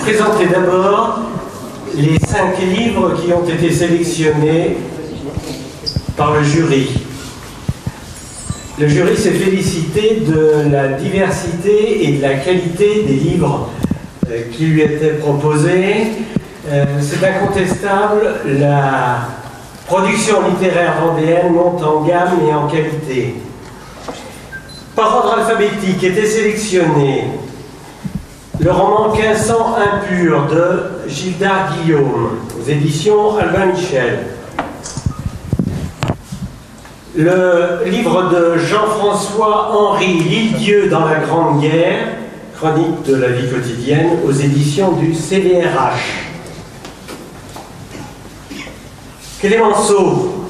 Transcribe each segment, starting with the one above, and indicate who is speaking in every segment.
Speaker 1: présenter d'abord les 5 livres qui ont été sélectionnés par le jury. Le jury s'est félicité de la diversité et de la qualité des livres qui lui étaient proposés. C'est incontestable, la production littéraire vendéenne monte en gamme et en qualité. Par ordre alphabétique était sélectionné le roman 1500 impur de Gildard Guillaume, aux éditions Albin Michel. Le livre de Jean-François Henri L'Île-Dieu dans la Grande Guerre, chronique de la vie quotidienne, aux éditions du CVRH. Clémenceau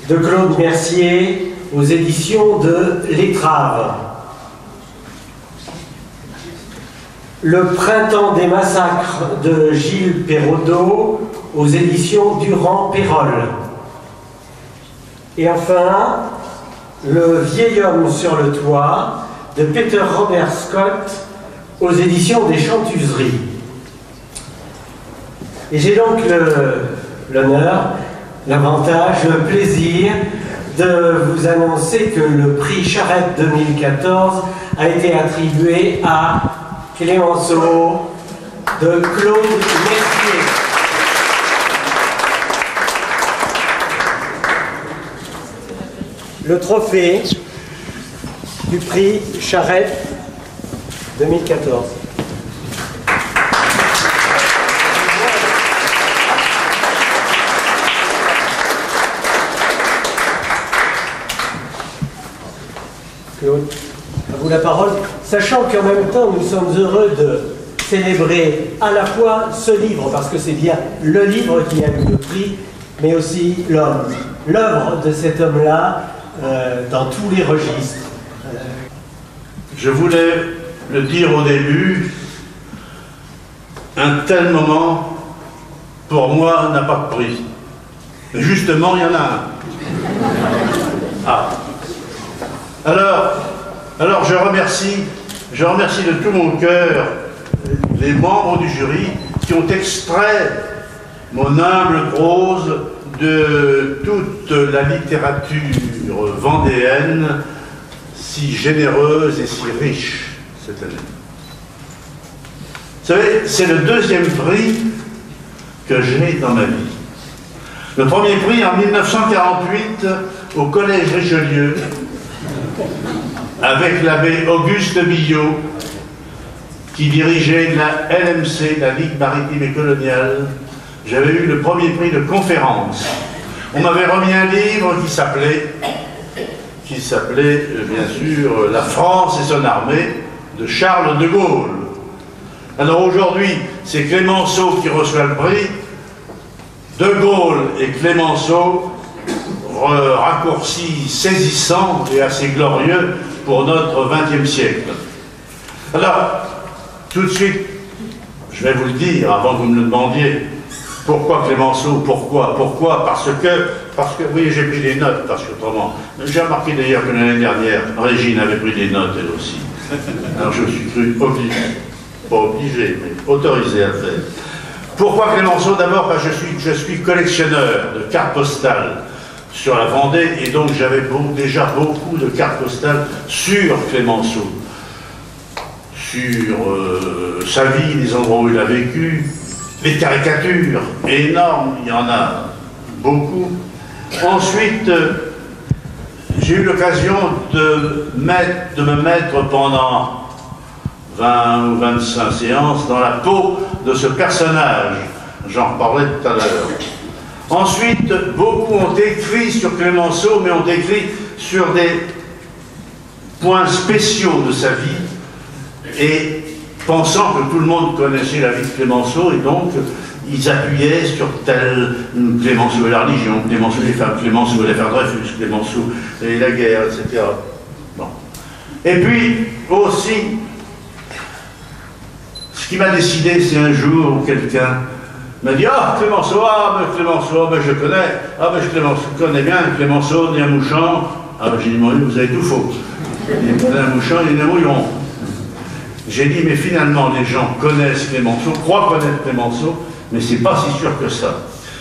Speaker 1: de Claude Mercier, aux éditions de L'Étrave. Le printemps des massacres de Gilles Perraudot, aux éditions Durand-Pérol. Et enfin, Le vieil homme sur le toit de Peter Robert Scott, aux éditions des Chantuseries. Et j'ai donc l'honneur, l'avantage, le plaisir de vous annoncer que le prix Charette 2014 a été attribué à Clémenceau de Claude Mercier. Le trophée du prix Charette 2014. Claude, à vous la parole, sachant qu'en même temps nous sommes heureux de célébrer à la fois ce livre, parce que c'est bien le livre qui a eu le prix, mais aussi l'homme, l'œuvre de cet homme-là dans tous les registres.
Speaker 2: Je voulais le dire au début, un tel moment, pour moi, n'a pas de prix. Mais justement, il y en a un. Ah. Alors je remercie de tout mon cœur les membres du jury qui ont extrait mon humble prose de toute la littérature vendéenne, si généreuse et si riche cette année. Vous savez, c'est le 2e prix que j'ai dans ma vie. Le premier prix en 1948 au Collège Richelieu, avec l'abbé Auguste Billot, qui dirigeait la LMC, la Ligue maritime et coloniale. J'avais eu le premier prix de conférence. On m'avait remis un livre qui s'appelait, bien sûr, La France et son armée, de Charles de Gaulle. Alors aujourd'hui, c'est Clémenceau qui reçoit le prix. De Gaulle et Clémenceau, raccourci saisissant et assez glorieux pour notre XXe siècle. Alors, tout de suite, je vais vous le dire avant que vous me le demandiez. Pourquoi Clémenceau? Pourquoi? Parce que, oui, j'ai pris des notes, parce qu'autrement, j'ai remarqué d'ailleurs que l'année dernière, Régine avait pris des notes, elle aussi. Alors je me suis cru obligé, pas obligé, mais autorisé à le faire. Pourquoi Clémenceau? D'abord parce que je suis collectionneur de cartes postales sur la Vendée, et donc j'avais déjà beaucoup de cartes postales sur Clémenceau, sur sa vie, les endroits où il a vécu, les caricatures énormes, il y en a beaucoup. Ensuite, j'ai eu l'occasion de me mettre pendant 20 ou 25 séances dans la peau de ce personnage. J'en reparlerai tout à l'heure. Ensuite, beaucoup ont écrit sur Clémenceau, mais ont écrit sur des points spéciaux de sa vie, et pensant que tout le monde connaissait la vie de Clémenceau, et donc ils appuyaient sur tel Clémenceau et la religion, Clémenceau et les femmes, Clémenceau et l'affaire Dreyfus, Clémenceau et la guerre, etc. Bon. Et puis aussi, ce qui m'a décidé, c'est un jour où quelqu'un m'a dit: ah, Clémenceau, je connais, je connais bien Clémenceau, ni un mouchant. Ah, j'ai dit: moi, vous avez tout faux. Il y a un mouchant, il y a un mouillon. j'ai dit, mais finalement, les gens connaissent Clémenceau, croient connaître Clémenceau, mais c'est pas si sûr que ça.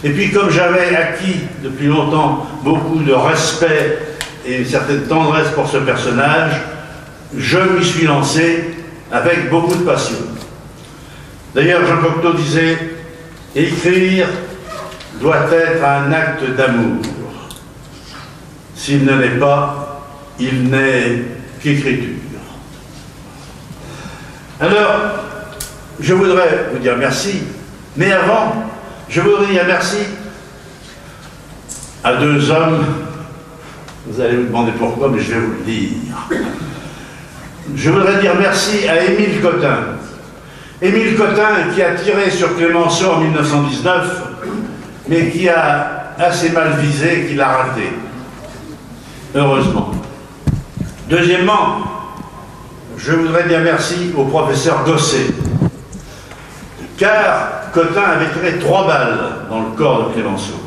Speaker 2: Et puis, comme j'avais acquis depuis longtemps beaucoup de respect et une certaine tendresse pour ce personnage, je m'y suis lancé avec beaucoup de passion. D'ailleurs, Jean Cocteau disait, écrire doit être un acte d'amour. S'il ne l'est pas, il n'est qu'écriture. Alors, je voudrais vous dire merci, mais avant, je voudrais dire merci à deux hommes. Vous allez vous demander pourquoi, mais je vais vous le dire. Je voudrais dire merci à Émile Cotin. Émile Cotin qui a tiré sur Clémenceau en 1919, mais qui a assez mal visé, qu'il a raté. Heureusement. Deuxièmement, je voudrais dire merci au professeur Gosset, car Cotin avait tiré 3 balles dans le corps de Clémenceau.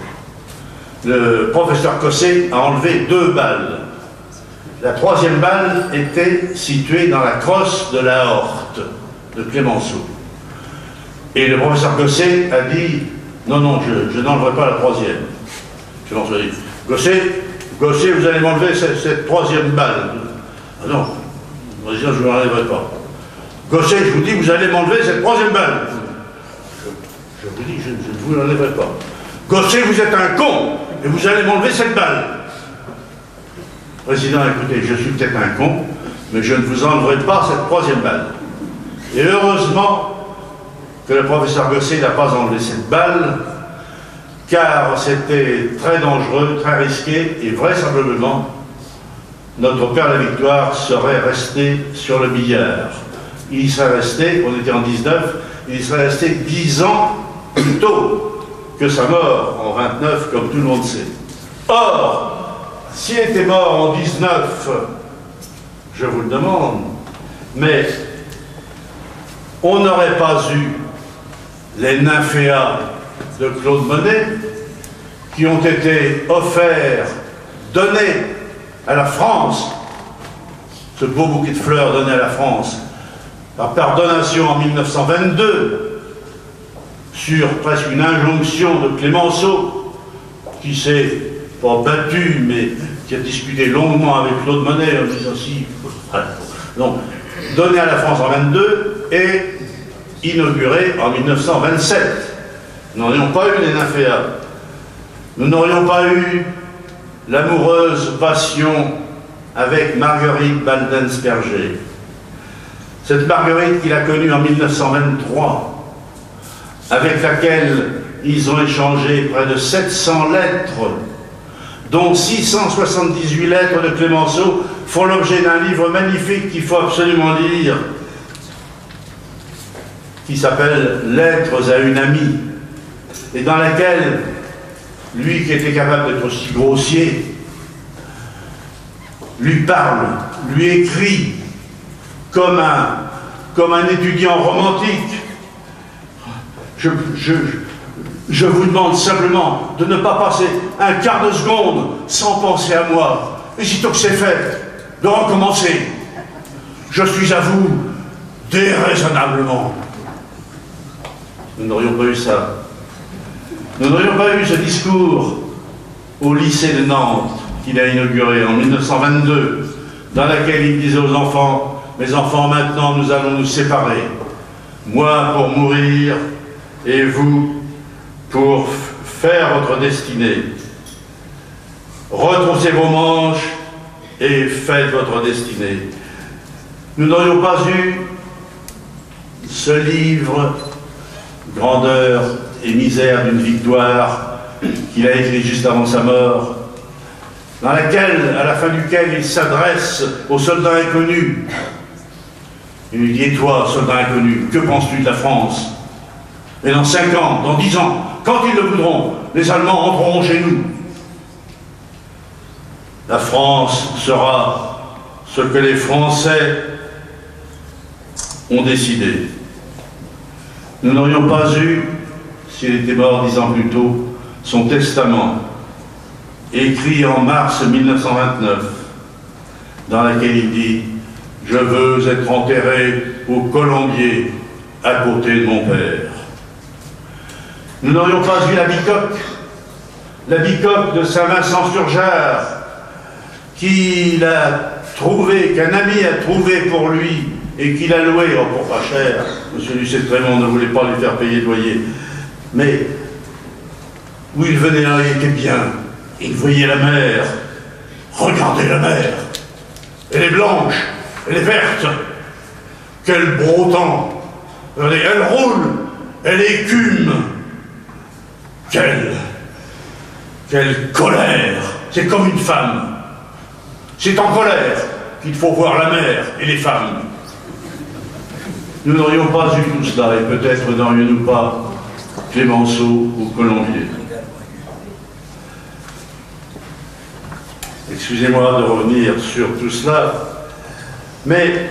Speaker 2: Le professeur Gosset a enlevé 2 balles. La 3e balle était située dans la crosse de la horte de Clémenceau. Et le professeur Gosset a dit, non, non, je n'enlèverai pas la 3e. Clémenceau a dit, Gosset, vous allez m'enlever cette 3e balle. Ah non, je ne l'enlèverai pas. Gosset, je vous dis, vous allez m'enlever cette 3e balle. Je vous dis, je ne vous l'enlèverai pas. Gosset, vous êtes un con, et vous allez m'enlever cette balle. Président, écoutez, je suis peut-être un con, mais je ne vous enlèverai pas cette 3e balle. Et heureusement que le professeur Gosset n'a pas enlevé cette balle, car c'était très dangereux, très risqué, et vraisemblablement, notre Père la Victoire serait resté sur le billard. Il y serait resté, on était en 19, il y serait resté 10 ans plus tôt que sa mort en 29, comme tout le monde sait. Or, s'il était mort en 19, je vous le demande, mais on n'aurait pas eu les nymphéas de Claude Monet qui ont été offerts, donnés à la France, ce beau bouquet de fleurs donné à la France, par donation en 1922, sur presque une injonction de Clémenceau, qui s'est pas battu, mais qui a discuté longuement avec Claude Monet, en disant si. Donc, donné à la France en 22 et inauguré en 1927. Nous n'aurions pas eu les nymphéas. Nous n'aurions pas eu l'amoureuse passion avec Marguerite Baldensperger. Cette Marguerite qu'il a connue en 1923, avec laquelle ils ont échangé près de 700 lettres, dont 678 lettres de Clémenceau font l'objet d'un livre magnifique qu'il faut absolument lire, qui s'appelle « Lettres à une amie », et dans laquelle, lui qui était capable d'être aussi grossier, lui parle, lui écrit comme un étudiant romantique. Je vous demande simplement de ne pas passer un quart de seconde sans penser à moi. Et sitôt que c'est fait, de recommencer. Je suis à vous déraisonnablement. Nous n'aurions pas eu ça. Nous n'aurions pas eu ce discours au lycée de Nantes qu'il a inauguré en 1922, dans lequel il disait aux enfants, « Mes enfants, maintenant nous allons nous séparer. Moi pour mourir et vous pour faire votre destinée. Retroussez vos manches et faites votre destinée. » Nous n'aurions pas eu ce livre, Grandeur et misère d'une victoire, qu'il a écrit juste avant sa mort, à la fin duquel il s'adresse au soldat inconnu. Il lui dit, et toi, soldat inconnu, que penses-tu de la France? Et dans 5 ans, dans 10 ans, quand ils le voudront, les Allemands entreront chez nous. La France sera ce que les Français ont décidé. Nous n'aurions pas eu, s'il était mort 10 ans plus tôt, son testament, écrit en mars 1929, dans lequel il dit « Je veux être enterré au Colombier, à côté de mon père. Nous n'aurions pas vu la bicoque de Saint-Vincent-sur-Jard, qu'il a trouvé, qu'un ami a trouvé pour lui, et qu'il a loué, oh, pour pas cher. Monsieur Lucet-Trémond ne voulait pas lui faire payer de loyer. Mais où il venait là, il était bien. Il voyait la mer. Regardez la mer. Elle est blanche, elle est verte. Quel beau temps. Elle roule, elle écume. Quelle colère. C'est comme une femme. C'est en colère qu'il faut voir la mer et les femmes. Nous n'aurions pas eu tout cela, et peut-être n'aurions-nous pas Clémenceau ou Colombier. Excusez-moi de revenir sur tout cela, mais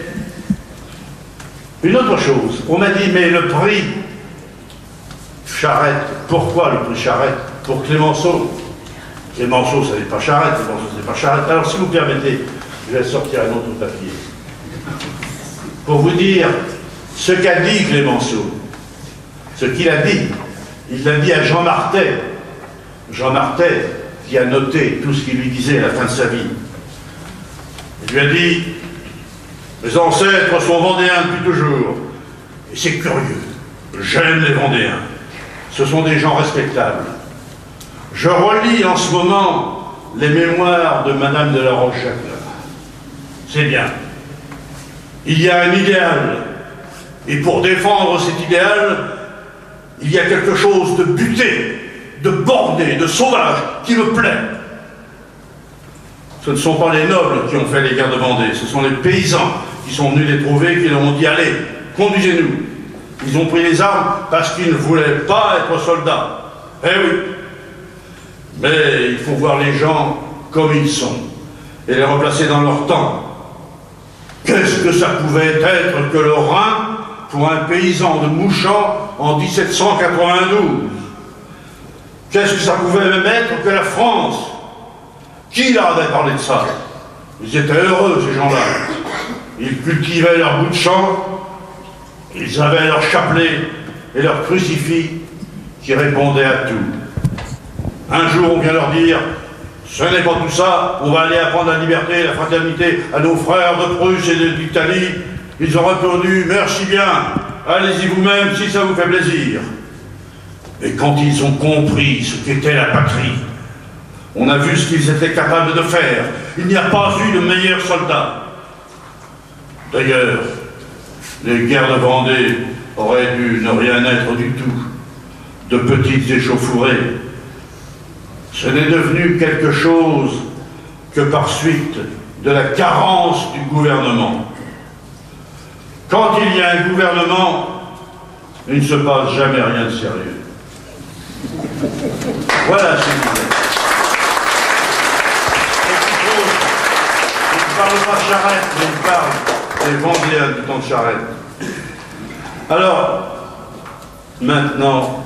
Speaker 2: une autre chose. On m'a dit, mais le prix Charette, pourquoi le prix Charette? Pour Clémenceau. Clémenceau, ça n'est pas Charette, Clémenceau, ce n'est pas Charette. Alors, si vous permettez, je vais sortir un autre papier. Pour vous dire ce qu'a dit Clémenceau, ce qu'il a dit. Il l'a dit à Jean Martet. Jean Martet, qui a noté tout ce qu'il lui disait à la fin de sa vie. Il lui a dit, mes ancêtres sont vendéens depuis toujours. Et c'est curieux. J'aime les vendéens. Ce sont des gens respectables. Je relis en ce moment les mémoires de Madame de la Rochelle. C'est bien. Il y a un idéal. Et pour défendre cet idéal, il y a quelque chose de buté, de borné, de sauvage, qui me plaît. Ce ne sont pas les nobles qui ont fait les guerres de Vendée, ce sont les paysans qui sont venus les trouver, qui leur ont dit « Allez, conduisez-nous ». Ils ont pris les armes parce qu'ils ne voulaient pas être soldats. Eh oui. Mais il faut voir les gens comme ils sont et les replacer dans leur temps. Qu'est-ce que ça pouvait être que le Rhin pour un paysan de Mouchamp en 1792? Qu'est-ce que ça pouvait même être que la France? Qui leur avait parlé de ça? Ils étaient heureux, ces gens-là. Ils cultivaient leur bout de champ, ils avaient leur chapelet et leur crucifix qui répondaient à tout. Un jour, on vient leur dire, ce n'est pas tout ça, on va aller apprendre la liberté, la fraternité à nos frères de Prusse et d'Italie. Ils ont répondu, merci bien, allez-y vous-même si ça vous fait plaisir. Et quand ils ont compris ce qu'était la patrie, on a vu ce qu'ils étaient capables de faire. Il n'y a pas eu de meilleurs soldats. D'ailleurs, les guerres de Vendée auraient dû ne rien être du tout, de petites échauffourées. Ce n'est devenu quelque chose que par suite de la carence du gouvernement. Quand il y a un gouvernement, il ne se passe jamais rien de sérieux. Voilà ce qu'il est. Il ne parle pas de Charette, mais il parle des Vendéens du temps de Charette. Alors, maintenant,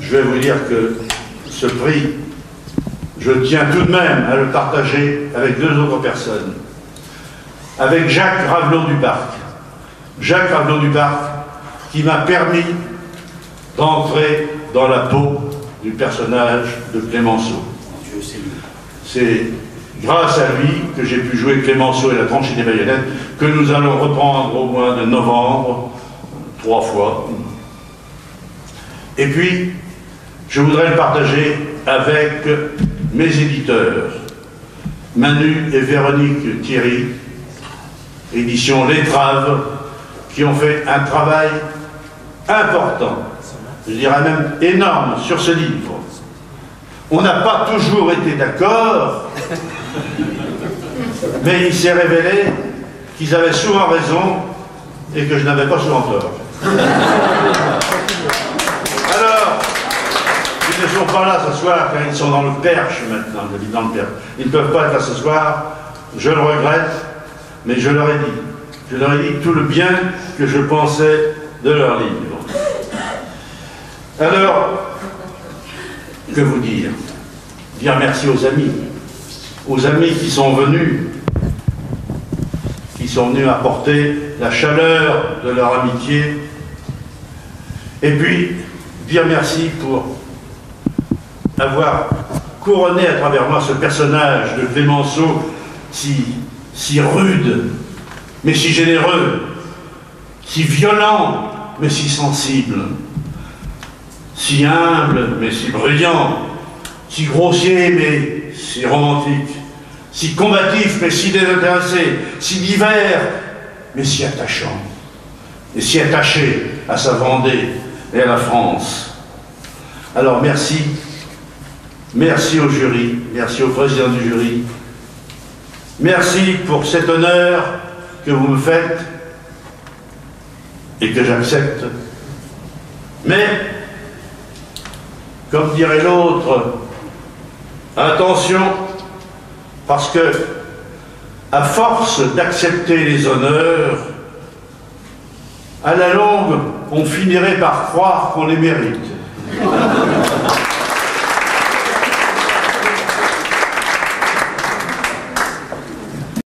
Speaker 2: je vais vous dire que ce prix, je tiens tout de même à le partager avec deux autres personnes. Avec Jacques Ravelot-du-Parc. Jacques Ravelot-du-Parc, qui m'a permis d'entrer dans la peau du personnage de Clémenceau. C'est grâce à lui que j'ai pu jouer Clémenceau et la tranchée des baïonnettes, que nous allons reprendre au mois de novembre, 3 fois. Et puis, je voudrais le partager avec mes éditeurs, Manu et Véronique Thierry, édition L'Étrave, qui ont fait un travail important, je dirais même énorme, sur ce livre. On n'a pas toujours été d'accord, mais il s'est révélé qu'ils avaient souvent raison et que je n'avais pas souvent tort. Alors, ils ne sont pas là ce soir car ils sont dans le Perche maintenant, dans le Perche. Ils ne peuvent pas être là ce soir, je le regrette, mais je leur ai dit. Je leur ai dit tout le bien que je pensais de leur livre. Alors, que vous dire? Dire merci aux amis qui sont venus sont venus apporter la chaleur de leur amitié. Et puis, dire merci pour avoir couronné à travers moi ce personnage de Clémenceau si rude, mais si généreux, si violent, mais si sensible, si humble, mais si brillant, si grossier, mais si romantique, si combatif, mais si désintéressé, si divers, mais si attachant, et si attaché à sa Vendée et à la France. Alors merci, merci au jury, merci au président du jury, merci pour cet honneur que vous me faites et que j'accepte. Mais, comme dirait l'autre, attention, parce que, à force d'accepter les honneurs, à la longue, on finirait par croire qu'on les mérite.